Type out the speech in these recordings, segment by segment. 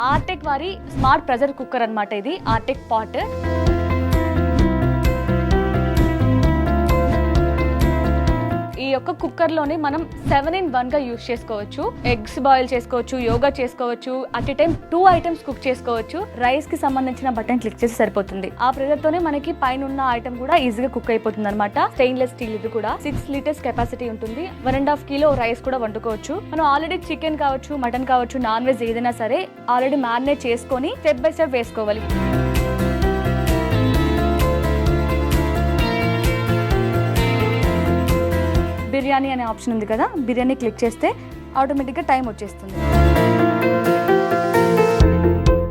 ఆర్టెక్ వారి smart pressure cooker అన్నమాట. ఇది ఆర్టెక్ పాట్. ఈ యొక్క కుక్కర్ లోనే మనం 7-in-1 గా యూజ్ చేసుకోవచ్చు. ఎగ్స్ బాయిల్ చేసుకోవచ్చు, యోగా చేసుకోవచ్చు, at a time 2 items cook చేసుకోవచ్చు. రైస్ కి సంబంధించిన బటన్ క్లిక్ చేసి సరిపోతుంది. ఆ ప్రెషర్ తోనే మనకి పైన ఉన్న ఐటమ్ కూడా ఈజీగా కుక్ అయిపోతుంది అనమాట. స్టెయిన్లెస్ స్టీల్ ఇది కూడా 6 లీటర్స్ కెపాసిటీ ఉంటుంది. 1.5 కిలో రైస్ కూడా వండుకోవచ్చు. మనం ఆల్రెడీ చికెన్ కావచ్చు, మటన్ కావచ్చు, నాన్ వెజ్ ఏదైనా సరే ఆల్రెడీ మ్యారినేట్ చేసుకొని స్టెప్ బై స్టెప్ వేసుకోవాలి. బిర్యానీ అనే ఆప్షన్ ఉంది కదా, బిర్యానీ క్లిక్ చేస్తే ఆటోమేటిక్గా టైం వచ్చేస్తుంది.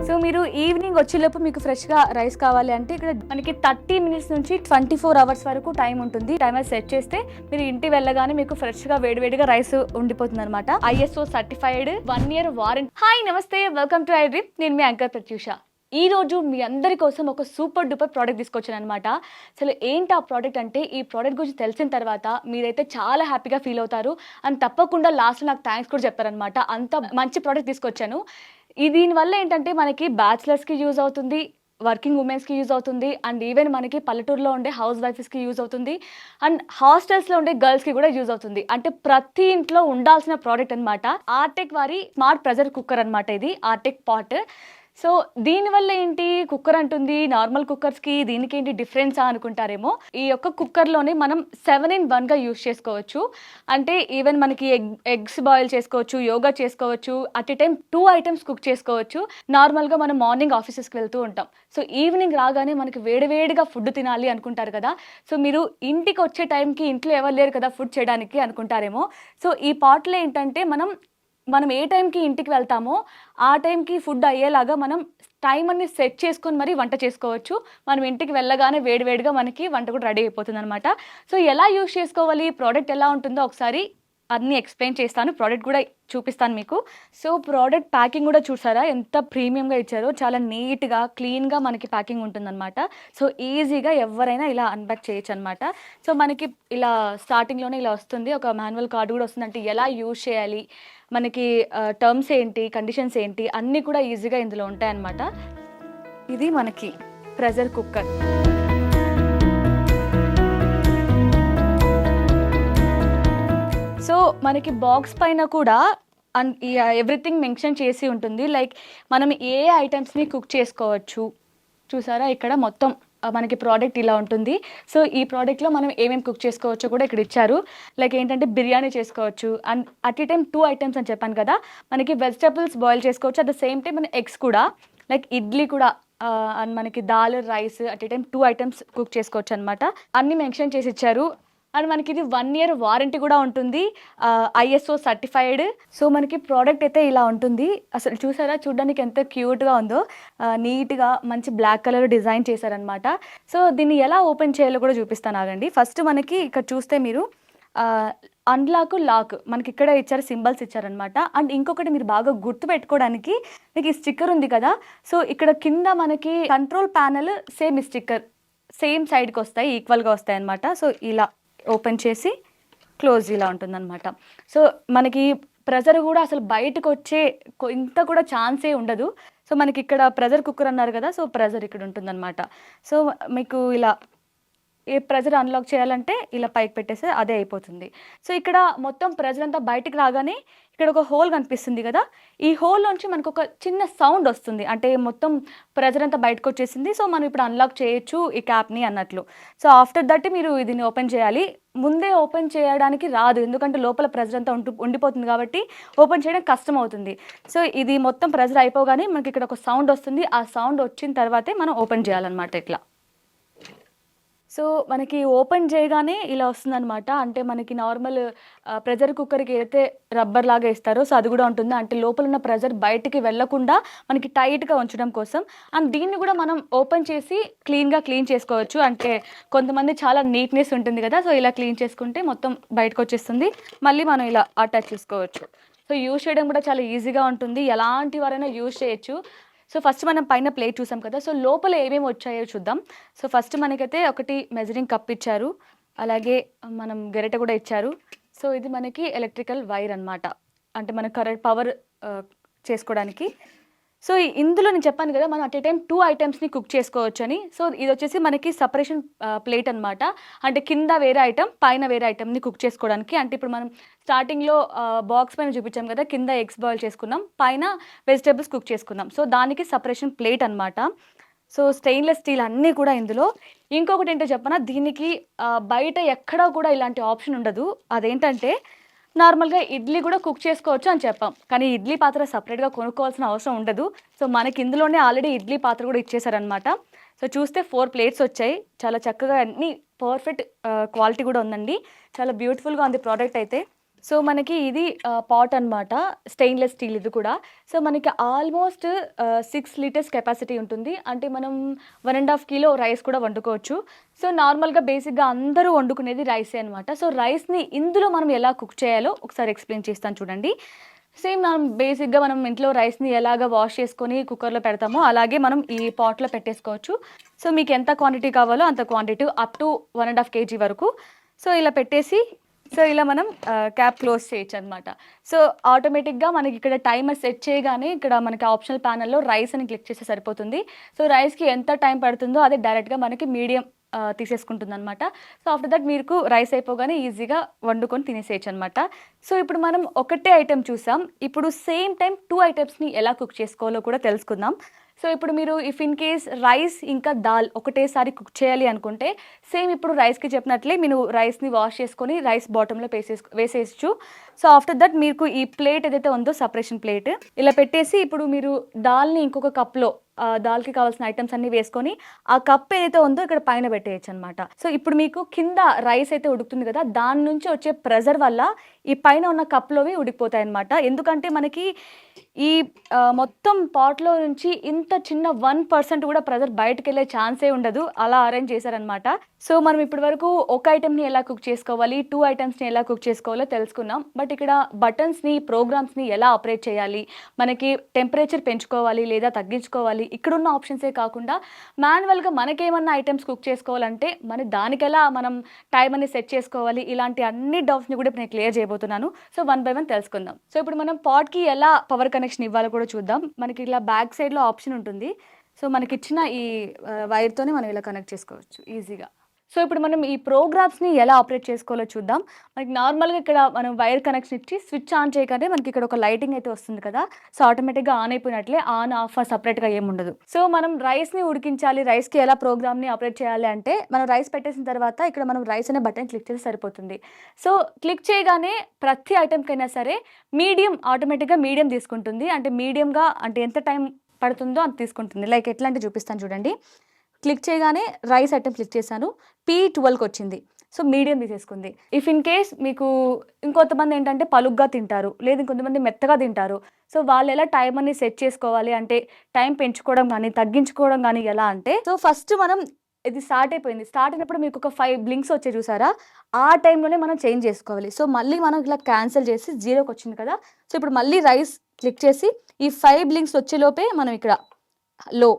సో మీరు ఈవినింగ్ వచ్చేలోపు మీకు ఫ్రెష్గా రైస్ కావాలి అంటే ఇక్కడ మనకి 30 మినిట్స్ నుంచి 24 అవర్స్ వరకు టైం ఉంటుంది. టైమర్ సెట్ చేస్తే మీరు ఇంటి వెళ్ళగానే మీకు ఫ్రెష్గా వేడివేడిగా రైస్ ఉండిపోతుంది అనమాట. ISO certified 1 year warranty. Hi నమస్తే, వెల్కమ్ టు iDream. నేను మీ యాంకర్ ప్రత్యూష. ఈ రోజు మీ అందరి కోసం ఒక సూపర్ డూపర్ ప్రోడక్ట్ తీసుకొచ్చాను అనమాట. అసలు ఏంటి ఆ ప్రోడక్ట్ అంటే, ఈ ప్రోడక్ట్ గురించి తెలిసిన తర్వాత మీరైతే చాలా హ్యాపీగా ఫీల్ అవుతారు అండ్ తప్పకుండా లాస్ట్లో నాకు థ్యాంక్స్ కూడా చెప్తారనమాట. అంత మంచి ప్రోడక్ట్ తీసుకొచ్చాను. దీనివల్ల ఏంటంటే మనకి బ్యాచిలర్స్కి యూజ్ అవుతుంది, వర్కింగ్ ఉమెన్స్కి యూజ్ అవుతుంది, అండ్ ఈవెన్ మనకి పల్లెటూరులో ఉండే హౌస్ వైఫ్స్కి యూజ్ అవుతుంది, అండ్ హాస్టల్స్లో ఉండే గర్ల్స్కి కూడా యూజ్ అవుతుంది. అంటే ప్రతి ఇంట్లో ఉండాల్సిన ప్రోడక్ట్ అనమాట. ఆర్టెక్ వారి స్మార్ట్ ప్రెషర్ కుక్కర్ అనమాట. ఇది ఆర్టెక్ పాట్. సో దీనివల్ల ఏంటి, కుక్కర్ అంటుంది, నార్మల్ కుక్కర్స్కి దీనికి ఏంటి డిఫరెన్స్ అనుకుంటారేమో. ఈ యొక్క కుక్కర్లోనే మనం 7-in-1 గా యూజ్ చేసుకోవచ్చు. అంటే ఈవెన్ మనకి ఎగ్స్ బాయిల్ చేసుకోవచ్చు, యోగా చేసుకోవచ్చు, at a time 2 items cook చేసుకోవచ్చు. నార్మల్గా మనం మార్నింగ్ ఆఫీసెస్కి వెళ్తూ ఉంటాం. సో ఈవినింగ్ రాగానే మనకి వేడివేడిగా ఫుడ్ తినాలి అనుకుంటారు కదా. సో మీరు ఇంటికి వచ్చే టైంకి ఇంట్లో ఎవరు లేరు కదా ఫుడ్ చేయడానికి అనుకుంటారేమో. సో ఈ పాట్లో ఏంటంటే మనం ఏ టైంకి ఇంటికి వెళ్తామో ఆ టైంకి ఫుడ్ అయ్యేలాగా మనం టైం అన్ని సెట్ చేసుకొని మరీ వంట చేసుకోవచ్చు. మనం ఇంటికి వెళ్ళగానే వేడివేడిగా మనకి వంట కూడా రెడీ అయిపోతుంది అనమాట. సో ఎలా యూజ్ చేసుకోవాలి, ప్రోడక్ట్ ఎలా ఉంటుందో ఒకసారి అన్నీ ఎక్స్ప్లెయిన్ చేస్తాను, ప్రోడక్ట్ కూడా చూపిస్తాను మీకు. సో ప్రోడక్ట్ ప్యాకింగ్ కూడా చూసారా ఎంత ప్రీమియంగా ఇచ్చారో, చాలా నీట్గా క్లీన్గా మనకి ప్యాకింగ్ ఉంటుందన్నమాట. సో ఈజీగా ఎవరైనా ఇలా అన్ప్యాక్ చేయొచ్చు అనమాట. సో మనకి ఇలా స్టార్టింగ్లోనే ఇలా వస్తుంది, ఒక మాన్యువల్ కార్డు కూడా వస్తుంది. అంటే ఎలా యూజ్ చేయాలి, మనకి టర్మ్స్ ఏంటి, కండిషన్స్ ఏంటి అన్నీ కూడా ఈజీగా ఇందులో ఉంటాయన్నమాట. ఇది మనకి ప్రెషర్ కుక్కర్. సో మనకి బాక్స్ పైన కూడా ఎవ్రీథింగ్ మెన్షన్ చేసి ఉంటుంది. లైక్ మనం ఏ ఐటమ్స్ని కుక్ చేసుకోవచ్చు. చూసారా ఇక్కడ మొత్తం మనకి ప్రోడక్ట్ ఇలా ఉంటుంది. సో ఈ ప్రోడక్ట్లో మనం ఏమేమి కుక్ చేసుకోవచ్చో కూడా ఇక్కడ ఇచ్చారు. లైక్ ఏంటంటే బిర్యానీ చేసుకోవచ్చు, and at a time 2 items అని చెప్పాను కదా. మనకి వెజిటబుల్స్ బాయిల్ చేసుకోవచ్చు, అట్ ద సేమ్ టైం మన ఎగ్స్ కూడా, లైక్ ఇడ్లీ కూడా, అండ్ మనకి dal, rice, at a time 2 items cook చేసుకోవచ్చు అనమాట. అన్నీ మెన్షన్ చేసి ఇచ్చారు. అండ్ మనకి ఇది 1 year వారంటీ కూడా ఉంటుంది, ISO సర్టిఫైడ్. సో మనకి ప్రోడక్ట్ అయితే ఇలా ఉంటుంది. అసలు చూసారా, చూడడానికి ఎంత క్యూట్గా ఉందో, నీట్గా మంచి బ్లాక్ కలర్ డిజైన్ చేశారనమాట. సో దీన్ని ఎలా ఓపెన్ చేయాలో కూడా చూపిస్తాను ఆగండి. ఫస్ట్ మనకి ఇక్కడ చూస్తే మీరు అన్లాక్, లాక్ మనకి ఇక్కడ ఇచ్చారు, సింబల్స్ ఇచ్చారనమాట. అండ్ ఇంకొకటి మీరు బాగా గుర్తు పెట్టుకోవడానికి మీకు ఈ స్టిక్కర్ ఉంది కదా. సో ఇక్కడ కింద మనకి కంట్రోల్ ప్యానెల్ సేమ్ ఈ స్టిక్కర్ సేమ్ సైడ్కి వస్తాయి, ఈక్వల్గా వస్తాయి అనమాట. సో ఇలా ఓపెన్ చేసి క్లోజ్ ఇలా ఉంటుందన్నమాట. సో మనకి ప్రెషర్ కూడా అసలు బయటకు వచ్చే ఇంత కూడా ఛాన్సే ఉండదు. సో మనకి ఇక్కడ ప్రెషర్ కుక్కర్ అన్నారు కదా, సో ప్రెషర్ ఇక్కడ ఉంటుందన్నమాట. సో మీకు ఇలా ఏ ప్రెషర్ అన్లాక్ చేయాలంటే ఇలా పైకి పెట్టేస్తే అదే అయిపోతుంది. సో ఇక్కడ మొత్తం ప్రెషర్ అంతా బయటికి రాగానే ఇక్కడ ఒక హోల్ కనిపిస్తుంది కదా, ఈ హోల్ నుంచి మనకు ఒక చిన్న సౌండ్ వస్తుంది. అంటే మొత్తం ప్రెషర్ అంతా బయటకు వచ్చేసింది. సో మనం ఇప్పుడు అన్లాక్ చేయొచ్చు ఈ క్యాప్ని అన్నట్లు. సో ఆఫ్టర్ దట్ మీరు దీన్ని ఓపెన్ చేయాలి. ముందే ఓపెన్ చేయడానికి రాదు, ఎందుకంటే లోపల ప్రెషర్ అంతా ఉండిపోతుంది కాబట్టి ఓపెన్ చేయడం కష్టం అవుతుంది. సో ఇది మొత్తం ప్రెషర్ అయిపోగానే మనకి ఇక్కడ ఒక సౌండ్ వస్తుంది. ఆ సౌండ్ వచ్చిన తర్వాతే మనం ఓపెన్ చేయాలన్నమాట ఇట్లా. సో మనకి ఓపెన్ చేయగానే ఇలా వస్తుందన్నమాట. అంటే మనకి నార్మల్ ప్రెషర్ కుక్కర్కి అయితే రబ్బర్ లాగా ఇస్తారో, సో అది కూడా ఉంటుంది. అంటే లోపల ఉన్న ప్రెషర్ బయటికి వెళ్లకుండా మనకి టైట్గా ఉంచడం కోసం. అండ్ దీన్ని కూడా మనం ఓపెన్ చేసి క్లీన్ చేసుకోవచ్చు. అంటే కొంతమంది చాలా నీట్నెస్ ఉంటుంది కదా, సో ఇలా క్లీన్ చేసుకుంటే మొత్తం బయటకు వచ్చేస్తుంది. మళ్ళీ మనం ఇలా అటాచ్ చేసుకోవచ్చు. సో యూజ్ చేయడం కూడా చాలా ఈజీగా ఉంటుంది, ఎలాంటి వారైనా యూజ్ చేయొచ్చు. సో ఫస్ట్ మనం పైన ప్లేట్ చూసాం కదా, సో లోపల ఏమేమి వచ్చాయో చూద్దాం. సో ఫస్ట్ మనకైతే ఒకటి మెజరింగ్ కప్ ఇచ్చారు, అలాగే మనం గెరెట కూడా ఇచ్చారు. సో ఇది మనకి ఎలక్ట్రికల్ వైర్ అనమాట, అంటే మన కరెంట్ పవర్ చేసుకోవడానికి. సో ఇందులో నేను చెప్పాను కదా మనం అట్ ఏ టైం 2 ఐటెమ్స్‌ని కుక్ చేసుకోవచ్చని. సో ఇదొచ్చేసి మనకి సెపరేషన్ ప్లేట్ అనమాట. అంటే కింద వేరే ఐటెమ్, పైన వేరే ఐటెమ్‌ని కుక్ చేసుకోవడానికి. అంటే ఇప్పుడు మనం స్టార్టింగ్‌లో బాక్స్ పైన చూపించాం కదా! కింద ఎగ్స్ బాయిల్ చేసుకున్నాం. పైన వెజిటబుల్స్ కుక్ చేసుకున్నాం. సో దానికి సెపరేషన్ ప్లేట్ అనమాట. సో స్టెయిన్‌లెస్ స్టీల్ అన్నీ కూడా ఇందులో. ఇంకొకటేంటో చెప్పనా? దీనికి బయట ఎక్కడా కూడా ఇలాంటి ఆప్షన్ ఉండదు. అదేంటంటే నార్మల్‌గా ఇడ్లీ కూడా కుక్ చేసుకోవచ్చు అని చెప్పాం. కానీ ఇడ్లీ పాత్ర సెపరేట్‌గా కొనుక్కోవాల్సిన అవసరం ఉండదు. సో మనకి ఇందులోనే ఆల్రెడీ ఇడ్లీ పాత్ర కూడా ఇచ్చేసారనమాట. సో చూస్తే 4 ప్లేట్స్ వచ్చాయి. చాలా చక్కగా అన్నీ పర్ఫెక్ట్ క్వాలిటీ కూడా ఉందండి. చాలా బ్యూటిఫుల్‌గా ఉంది ప్రోడక్ట్ అయితే. సో మనకి ఇది పాట్ అనమాట. స్టెయిన్‌లెస్ స్టీల్ ఇది కూడా. సో మనకి ఆల్మోస్ట్ 6 లీటర్స్ కెపాసిటీ ఉంటుంది. అంటే మనం 1½ కిలో రైస్ కూడా వండుకోవచ్చు. సో నార్మల్‌గా బేసిక్‌గా అందరూ వండుకునేది రైసే అనమాట. సో రైస్‌ని ఇందులో మనం ఎలా కుక్ చేయాలో ఒకసారి ఎక్స్‌ప్లెయిన్ చేస్తాను చూడండి. సేమ్ మనం బేసిక్‌గా మనం ఇంట్లో రైస్‌ని ఎలాగా వాష్ చేసుకొని కుక్కర్‌లో పెడతామో అలాగే మనం ఈ పాట్‌లో పెట్టేసుకోవచ్చు. సో మీకు ఎంత క్వాంటిటీ కావాలో అంత క్వాంటిటీ అప్ టు 1½ కేజీ వరకు. సో ఇలా పెట్టేసి సో ఇలా మనం క్యాప్ క్లోజ్ చేయొచ్చనమాట. సో ఆటోమేటిక్‌గా మనకి ఇక్కడ టైమర్ సెట్ చేయగానే ఇక్కడ మనకి ఆప్షనల్ ప్యానెల్‌లో రైస్ అని క్లిక్ చేస్తే సరిపోతుంది. సో రైస్‌కి ఎంత టైం పడుతుందో అదే డైరెక్ట్‌గా మనకి మీడియం తీసేసుకుంటుందనమాట. సో ఆఫ్టర్ దట్ మీకు రైస్ అయిపోగానే ఈజీగా వండుకొని తినేసేయొచ్చనమాట. సో ఇప్పుడు మనం ఒకటే ఐటెమ్ చూసాం. ఇప్పుడు సేమ్ టైమ్ 2 ఐటెమ్స్‌ని ఎలా కుక్ చేసుకోవాలో కూడా తెలుసుకుందాం. సో ఇప్పుడు మీరు ఇఫ్ ఇన్ కేస్ రైస్ ఇంకా దాల్ ఒకటేసారి కుక్ చేయాలి అనుకుంటే సేమ్ ఇప్పుడు రైస్‌కి చెప్పినట్లే మీరు రైస్‌ని వాష్ చేసుకొని రైస్ బాటమ్‌లో వేసేయచ్చు. సో ఆఫ్టర్ దట్ మీకు ఈ ప్లేట్ ఏదైతే ఉందో సెపరేషన్ ప్లేట్ ఇలా పెట్టేసి ఇప్పుడు మీరు దాల్‌ని ఇంకొక కప్‌లో దాల్‌కి కావాల్సిన ఐటెమ్స్ అన్నీ వేసుకొని ఆ కప్ ఏదైతే ఉందో ఇక్కడ పైన పెట్టేయొచ్చనమాట. సో ఇప్పుడు మీకు కింద రైస్ అయితే ఉడుకుతుంది కదా! దాని నుంచి వచ్చే ప్రెషర్ వల్ల ఈ పైన ఉన్న కప్‌లోవి ఉడికిపోతాయన్నమాట. ఎందుకంటే మనకి ఈ మొత్తం పాట్‌లో నుంచి ఇంత చిన్న 1% కూడా ప్రెషర్ బయటకెళ్ళే ఛాన్సే ఉండదు. అలా అరేంజ్ చేశారనమాట. సో మనం ఇప్పటి వరకు ఒక ఐటెమ్‌ని ఎలా కుక్ చేసుకోవాలి, 2 ఐటెమ్స్‌ని ఎలా కుక్ చేసుకోవాలో తెలుసుకున్నాం. బట్ ఇక్కడ బటన్స్‌ని, ప్రోగ్రామ్స్‌ని ఎలా ఆపరేట్ చేయాలి, మనకి టెంపరేచర్ పెంచుకోవాలి లేదా తగ్గించుకోవాలి, ఇక్కడున్న ఆప్షన్సే కాకుండా మాన్యువల్‌గా మనకేమన్నా ఐటెమ్స్ కుక్ చేసుకోవాలంటే దానికెలా మనం టైం అనేది సెట్ చేసుకోవాలి, ఇలాంటి అన్ని డౌట్స్‌ని కూడా ఇప్పుడు నేను క్లియర్ చేయబోతున్నాను. సో 1 బై 1 తెలుసుకుందాం. సో ఇప్పుడు మనం పాట్‌కి ఎలా పవర్ కనెక్షన్ ఇవ్వాలో కూడా చూద్దాం. మనకి ఇలా బ్యాక్ సైడ్‌లో ఆప్షన్ ఉంటుంది. సో మనకిచ్చిన ఈ వైర్‌తోనే మనం ఇలా కనెక్ట్ చేసుకోవచ్చు ఈజీగా. సో ఇప్పుడు మనం ఈ ప్రోగ్రామ్స్‌ని ఎలా ఆపరేట్ చేసుకోవాలో చూద్దాం. మనకి నార్మల్‌గా ఇక్కడ మనం వైర్ కనెక్షన్ ఇచ్చి స్విచ్ ఆన్ చేయగానే మనకి ఇక్కడ ఒక లైటింగ్ అయితే వస్తుంది కదా! సో ఆటోమేటిక్‌గా ఆన్ అయిపోయినట్లే. ఆన్, ఆఫ్ సెపరేట్‌గా ఏముండదు. సో మనం రైస్‌ని ఉడికించాలి, రైస్‌కి ఎలా ప్రోగ్రామ్‌ని ఆపరేట్ చేయాలి అంటే మనం రైస్ పెట్టేసిన తర్వాత ఇక్కడ మనం రైస్ అనే బటన్ క్లిక్ చేస్తే సరిపోతుంది. సో క్లిక్ చేయగానే ప్రతి ఐటెమ్‌కైనా సరే మీడియం ఆటోమేటిక్‌గా మీడియం తీసుకుంటుంది. అంటే మీడియంగా అంటే ఎంత టైం పడుతుందో అంత తీసుకుంటుంది. లైక్ ఎట్లా అంటే చూపిస్తాను చూడండి. క్లిక్ చేయగానే రైస్ ఐటెమ్ క్లిక్ చేశాను. P12కి వచ్చింది. సో మీడియం తీసేసుకుంది. ఇఫ్ ఇన్ కేస్ మీకు ఇంకొంతమంది ఏంటంటే పలుగ్గా తింటారు. లేదు ఇంకొంతమంది మెత్తగా తింటారు. సో వాళ్ళు ఎలా టైం అని సెట్ చేసుకోవాలి అంటే టైం పెంచుకోవడం గానీ, తగ్గించుకోవడం గానీ ఎలా అంటే సో ఫస్ట్ మనం ఇది స్టార్ట్ అయిపోయింది. స్టార్ట్ అయినప్పుడు మీకు ఒక 5 బ్లింక్స్ వచ్చాయి చూసారా? ఆ టైంలోనే మనం చేంజ్ చేసుకోవాలి. సో మళ్ళీ మనం ఇలా క్యాన్సిల్ చేసి 0కి వచ్చింది కదా! సో ఇప్పుడు మళ్ళీ రైస్ క్లిక్ చేసి ఈ 5 బ్లింక్స్ వచ్చేలోపే మనం ఇక్కడ లో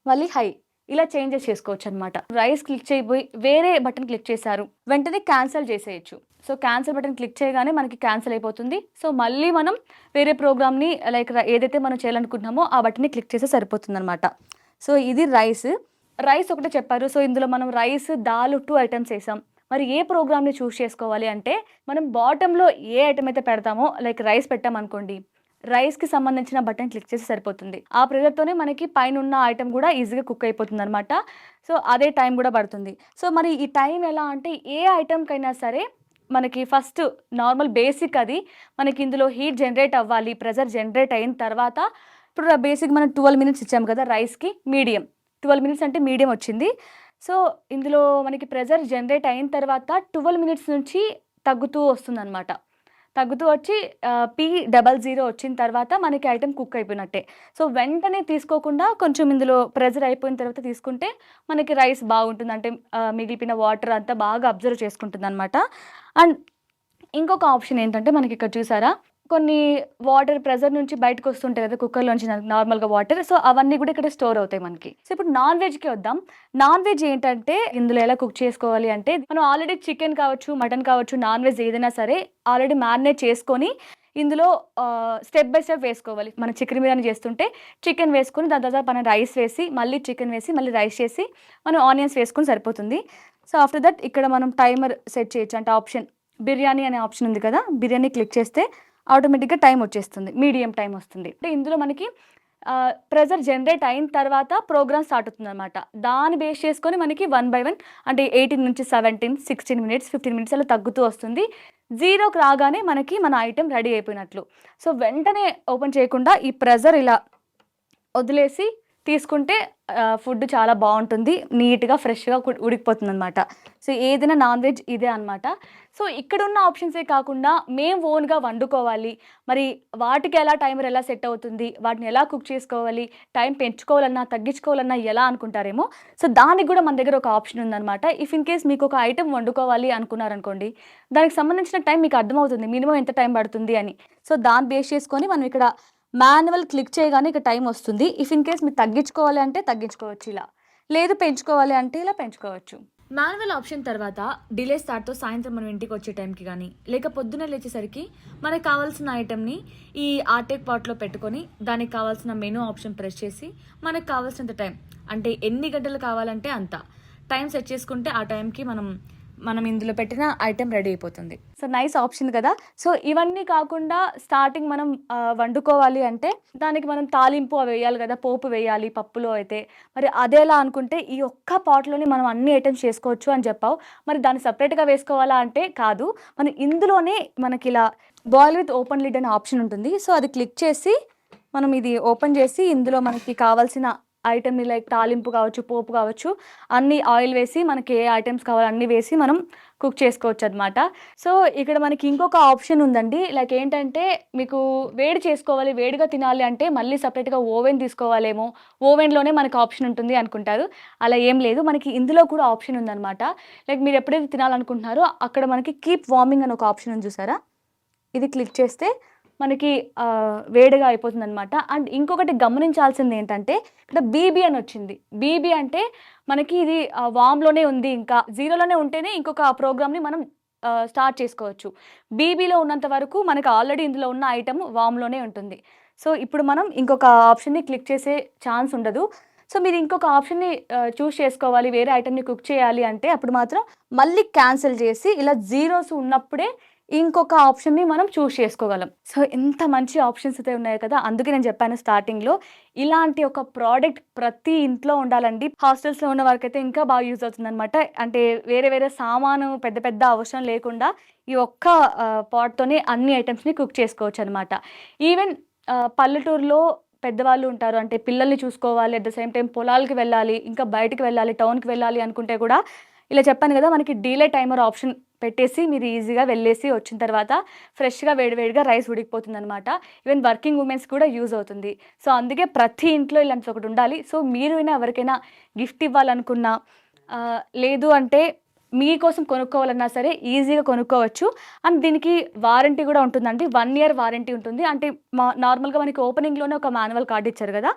మళ్ళీ హై ఇలా చేంజెస్ చేసుకోవచ్చనమాట. రైస్ క్లిక్ చేయబోయి వేరే బటన్ క్లిక్ చేశారు. వెంటనే క్యాన్సిల్ చేసేయొచ్చు. సో క్యాన్సిల్ బటన్ క్లిక్ చేయగానే మనకి క్యాన్సిల్ అయిపోతుంది. సో మళ్ళీ మనం వేరే ప్రోగ్రామ్‌ని లైక్ ఏదైతే మనం చేయాలనుకుంటున్నామో ఆ బటన్‌ని క్లిక్ చేస్తే సరిపోతుందనమాట. సో ఇది రైస్. రైస్ ఒకటే చెప్పారు. సో ఇందులో మనం రైస్, దాల్ 2 ఐటెమ్స్ ఏసాం. మరి ఏ ప్రోగ్రామ్‌ని చూస్ చేసుకోవాలి అంటే మనం బాటమ్‌లో ఏ ఐటెమ్ అయితే పెడతామో లైక్ రైస్ పెట్టామనుకోండి. రైస్‌కి సంబంధించిన బటన్ క్లిక్ చేస్తే సరిపోతుంది. ఆ ప్రెషర్‌తోనే మనకి పైనున్న ఐటెమ్ కూడా ఈజీగా కుక్ అయిపోతుందనమాట. సో అదే టైం కూడా పడుతుంది. సో మరి ఈ టైం ఎలా అంటే ఏ ఐటెమ్‌కైనా సరే మనకి ఫస్ట్ నార్మల్ బేసిక్ అది. మనకి ఇందులో హీట్ జనరేట్ అవ్వాలి. ప్రెషర్ జనరేట్ అయిన తర్వాత ఇప్పుడు బేసిక్ మనం 12 మినిట్స్ ఇచ్చాం కదా రైస్‌కి మీడియం. 12 మినిట్స్ అంటే మీడియం వచ్చింది. సో ఇందులో మనకి ప్రెషర్ జనరేట్ అయిన తర్వాత 12 మినిట్స్ నుంచి తగ్గుతూ వస్తుందనమాట. తగ్గుతూ వచ్చి P00 వచ్చిన తర్వాత మనకి ఐటెమ్ కుక్ అయిపోయినట్టే. సో వెంటనే తీసుకోకుండా కొంచెం ఇందులో ప్రెషర్ అయిపోయిన తర్వాత తీసుకుంటే మనకి రైస్ బాగుంటుంది. అంటే మిగిలిపోయిన వాటర్ అంతా బాగా అబ్జర్వ్ చేసుకుంటుందనమాట. అండ్ ఇంకొక ఆప్షన్ ఏంటంటే మనకి ఇక్కడ చూసారా? కొన్ని వాటర్ ప్రెషర్ నుంచి బయటకు వస్తుంటాయి కదా! కుక్కర్‌లోంచి నార్మల్‌గా వాటర్. సో అవన్నీ కూడా ఇక్కడ స్టోర్ అవుతాయి మనకి. సో ఇప్పుడు నాన్ వెజ్‌కి వద్దాం. నాన్ వెజ్ ఏంటంటే ఇందులో ఎలా కుక్ చేసుకోవాలి అంటే మనం ఆల్రెడీ చికెన్ కావచ్చు, మటన్ కావచ్చు, నాన్ వెజ్ ఏదైనా సరే ఆల్రెడీ మ్యారినేట్ చేసుకొని ఇందులో స్టెప్ బై స్టెప్ వేసుకోవాలి. మనం చికెన్ బిర్యానీ చేస్తుంటే చికెన్ వేసుకొని దాని తర్వాత మనం రైస్ వేసి మళ్ళీ చికెన్ వేసి మళ్ళీ రైస్ చేసి మనం ఆనియన్స్ వేసుకొని సరిపోతుంది. సో ఆఫ్టర్ దట్ ఇక్కడ మనం టైమర్ సెట్ చేయొచ్చు. అంటే ఆప్షన్ బిర్యానీ అనే ఆప్షన్ ఉంది కదా, బిర్యానీ క్లిక్ చేస్తే ఆటోమేటిక్గా టైం వచ్చేస్తుంది, మీడియం టైం వస్తుంది. అంటే ఇందులో మనకి ప్రెజర్ జనరేట్ అయిన తర్వాత ప్రోగ్రామ్ స్టార్ట్ అవుతుంది అనమాట. దాన్ని బేస్ చేసుకొని మనకి 1 by 1 అంటే 18 నుంచి 17, 16 మినిట్స్, 15 మినిట్స్ అలా తగ్గుతూ వస్తుంది. 0కి రాగానే మనకి మన ఐటెం రెడీ అయిపోయినట్లు. సో వెంటనే ఓపెన్ చేయకుండా ఈ ప్రెజర్ ఇలా వదిలేసి తీసుకుంటే ఫుడ్ చాలా బాగుంటుంది, నీట్గా ఫ్రెష్గా ఉడికిపోతుంది అనమాట. సో ఏదైనా నాన్ వెజ్ ఇదే అనమాట. సో ఇక్కడ ఉన్న ఆప్షన్సే కాకుండా మేము ఓన్గా వండుకోవాలి, మరి వాటికి ఎలా టైమర్ ఎలా సెట్ అవుతుంది, వాటిని ఎలా కుక్ చేసుకోవాలి, టైం పెంచుకోవాలన్నా తగ్గించుకోవాలన్నా ఎలా అనుకుంటారేమో. సో దానికి కూడా మన దగ్గర ఒక ఆప్షన్ ఉందన్నమాట. ఇఫ్ ఇన్ కేస్ మీకు ఒక ఐటెం వండుకోవాలి అనుకున్నారనుకోండి, దానికి సంబంధించిన టైం మీకు అర్థమవుతుంది మినిమం ఎంత టైం పడుతుంది అని. సో దాన్ని బేస్ చేసుకొని మనం ఇక్కడ మాన్యువల్ క్లిక్ చేయగానే ఇక టైం వస్తుంది. ఇఫ్ ఇన్ కేస్ మీరు తగ్గించుకోవాలి అంటే తగ్గించుకోవచ్చు ఇలా, లేదు పెంచుకోవాలి అంటే ఇలా పెంచుకోవచ్చు. మాన్యువల్ ఆప్షన్ తర్వాత డిలే స్టార్ట్తో సాయంత్రం మనం ఇంటికి వచ్చే టైంకి కానీ లేక పొద్దున్న లేచేసరికి మనకు కావాల్సిన ఐటెంని ఈ ఆర్టెక్ పాట్లో పెట్టుకొని దానికి కావాల్సిన మెనూ ఆప్షన్ ప్రెస్ చేసి మనకు కావాల్సినంత టైం, అంటే ఎన్ని గంటలు కావాలంటే అంత టైం సెట్ చేసుకుంటే ఆ టైంకి మనం ఇందులో పెట్టిన ఐటెం రెడీ అయిపోతుంది. సో నైస్ ఆప్షన్ కదా. సో ఇవన్నీ కాకుండా స్టార్టింగ్ మనం వండుకోవాలి అంటే దానికి మనం తాలింపు అవి వేయాలి కదా, పోపు వేయాలి పప్పులో అయితే. మరి అదేలా అనుకుంటే ఈ ఒక్క పాట్లోనే మనం అన్ని ఐటమ్స్ చేసుకోవచ్చు అని చెప్పావు. మరి దాన్ని సపరేట్గా వేసుకోవాలా అంటే కాదు, మనం ఇందులోనే మనకి ఇలా బాయిల్ విత్ ఓపెన్ లిడ్ అనే ఆప్షన్ ఉంటుంది. సో అది క్లిక్ చేసి మనం ఇది ఓపెన్ చేసి ఇందులో మనకి కావాల్సిన ఐటెంని లైక్ తాలింపు కావచ్చు, పోపు కావచ్చు, అన్ని ఆయిల్ వేసి మనకి ఏ ఐటమ్స్ కావాలో అన్నీ వేసి మనం కుక్ చేసుకోవచ్చు అనమాట. సో ఇక్కడ మనకి ఇంకొక ఆప్షన్ ఉందండి. లైక్ ఏంటంటే మీకు వేడి చేసుకోవాలి, వేడిగా తినాలి అంటే మళ్ళీ సపరేట్గా ఓవెన్ తీసుకోవాలేమో, ఓవెన్లోనే మనకి ఆప్షన్ ఉంటుంది అనుకుంటారు. అలా ఏం లేదు, మనకి ఇందులో కూడా ఆప్షన్ ఉందన్నమాట. లైక్ మీరు ఎప్పుడైతే తినాలనుకుంటున్నారో అక్కడ మనకి కీప్ వార్మింగ్ అని ఒక ఆప్షన్ ఉంది చూసారా, ఇది క్లిక్ చేస్తే మనకి వేడిగా అయిపోతుంది అనమాట. అండ్ ఇంకొకటి గమనించాల్సింది ఏంటంటే ఇక్కడ బీబీ అని వచ్చింది. బీబీ అంటే మనకి ఇది వామ్లోనే ఉంది, ఇంకా 0లోనే ఉంటేనే ఇంకొక ప్రోగ్రామ్ని మనం స్టార్ట్ చేసుకోవచ్చు. బీబీలో ఉన్నంత వరకు మనకి ఆల్రెడీ ఇందులో ఉన్న ఐటమ్ వామ్లోనే ఉంటుంది. సో ఇప్పుడు మనం ఇంకొక ఆప్షన్ని క్లిక్ చేసే ఛాన్స్ ఉండదు. సో మీరు ఇంకొక ఆప్షన్ని చూస్ చేసుకోవాలి, వేరే ఐటమ్ని కుక్ చేయాలి అంటే అప్పుడు మాత్రం మళ్ళీ క్యాన్సిల్ చేసి ఇలా జీరోస్ ఉన్నప్పుడే ఇంకొక ఆప్షన్ని మనం చూస్ చేసుకోగలం. సో ఎంత మంచి ఆప్షన్స్ అయితే ఉన్నాయి కదా. అందుకే నేను చెప్పాను స్టార్టింగ్లో, ఇలాంటి ఒక ప్రోడక్ట్ ప్రతి ఇంట్లో ఉండాలండి. హాస్టల్స్లో ఉన్న వారికైతే ఇంకా బాగా యూజ్ అవుతుంది అనమాట. అంటే వేరే వేరే సామాను పెద్ద పెద్ద అవసరం లేకుండా ఈ ఒక్క పాట్తోనే అన్ని ఐటమ్స్ని కుక్ చేసుకోవచ్చు అనమాట. ఈవెన్ పల్లెటూరులో పెద్దవాళ్ళు ఉంటారు, అంటే పిల్లల్ని చూసుకోవాలి, అట్ ద సేమ్ టైం పొలాలకి వెళ్ళాలి, ఇంకా బయటికి వెళ్ళాలి, టౌన్కి వెళ్ళాలి అనుకుంటే కూడా ఇలా చెప్పాను కదా, మనకి డీలే టైమర్ ఆప్షన్ పెట్టేసి మీరు ఈజీగా వెళ్ళేసి వచ్చిన తర్వాత ఫ్రెష్గా వేడివేడిగా రైస్ ఉడికిపోతుంది అనమాట. ఈవెన్ వర్కింగ్ ఉమెన్స్ కూడా యూజ్ అవుతుంది. సో అందుకే ప్రతి ఇంట్లో ఇలాంటి ఒకటి ఉండాలి. సో మీరు ఎవరికైనా గిఫ్ట్ ఇవ్వాలనుకున్నా, లేదు అంటే మీకోసం కొనుక్కోవాలన్నా సరే ఈజీగా కొనుక్కోవచ్చు. అండ్ దీనికి వారంటీ కూడా ఉంటుందండి, 1 year వారంటీ ఉంటుంది. అంటే నార్మల్గా మనకి ఓపెనింగ్లోనే ఒక మాన్యువల్ కార్డు ఇచ్చారు కదా,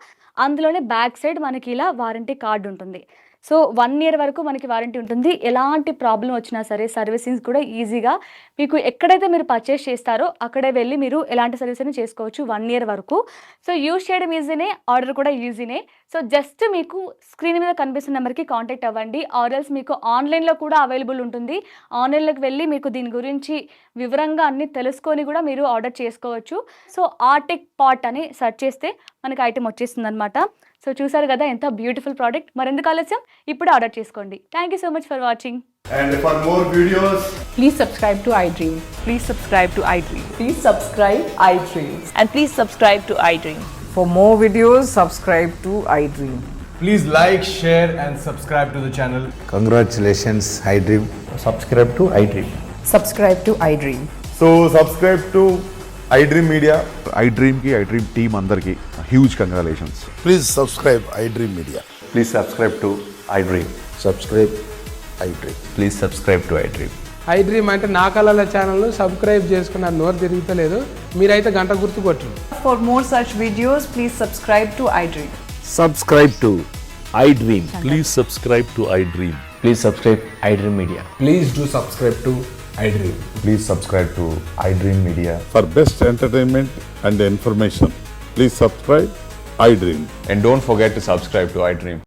అందులోనే బ్యాక్ సైడ్ మనకి ఇలా వారంటీ కార్డు ఉంటుంది. సో 1 year వరకు మనకి వారంటీ ఉంటుంది. ఎలాంటి ప్రాబ్లం వచ్చినా సరే సర్వీసింగ్ కూడా ఈజీగా మీకు ఎక్కడైతే మీరు పర్చేస్ చేస్తారో అక్కడే వెళ్ళి మీరు ఎలాంటి సర్వీస్ అయినా చేసుకోవచ్చు 1 year వరకు. సో యూజ్ చేయడం ఈజీనే, ఆర్డర్ కూడా ఈజీనే. సో జస్ట్ మీకు స్క్రీన్ మీద కనిపిస్తున్న నెంబర్కి కాంటాక్ట్ అవ్వండి. ఆర్డర్స్ మీకు ఆన్లైన్లో కూడా అవైలబుల్ ఉంటుంది. ఆన్లైన్లోకి వెళ్ళి మీకు దీని గురించి వివరంగా అన్ని తెలుసుకొని కూడా మీరు ఆర్డర్ చేసుకోవచ్చు. సో ఆర్టెక్ పాట్ అని సెర్చ్ చేస్తే మనకి ఐటెం వచ్చేస్తుంది అనమాట. సో చూసారు కదా ఎంత బ్యూటిఫుల్ ప్రోడక్ట్. మరెందుకు ఆలస్యం, ఇప్పుడు ఆర్డర్ చేసుకోండి. Thank you so much for watching. And for more videos, please subscribe to iDream. Please subscribe to iDream. Please subscribe iDream. And please subscribe to iDream. For more videos, subscribe to iDream. please like, share and subscribe to the channel. Congratulations, iDream. Subscribe to iDream. Subscribe to iDream. So subscribe to iDream Media. iDream की iDream team अंदर की huge congratulations. Please subscribe iDream Media. Please subscribe to iDream. Subscribe iDream. Please subscribe to iDream. iDream అంటే నా కళల ఛానల్ను subscribe చేసుకున్న నోరు తిరుగుతలేదు, మీరైతే గంట గుర్తు కొట్టండి. For more such videos, please subscribe to iDream. Subscribe to iDream. Please subscribe to iDream. Please subscribe iDream Media. Please do subscribe to iDream. Please subscribe to iDream Media. For best entertainment and information, please subscribe iDream. And don't forget to subscribe to iDream.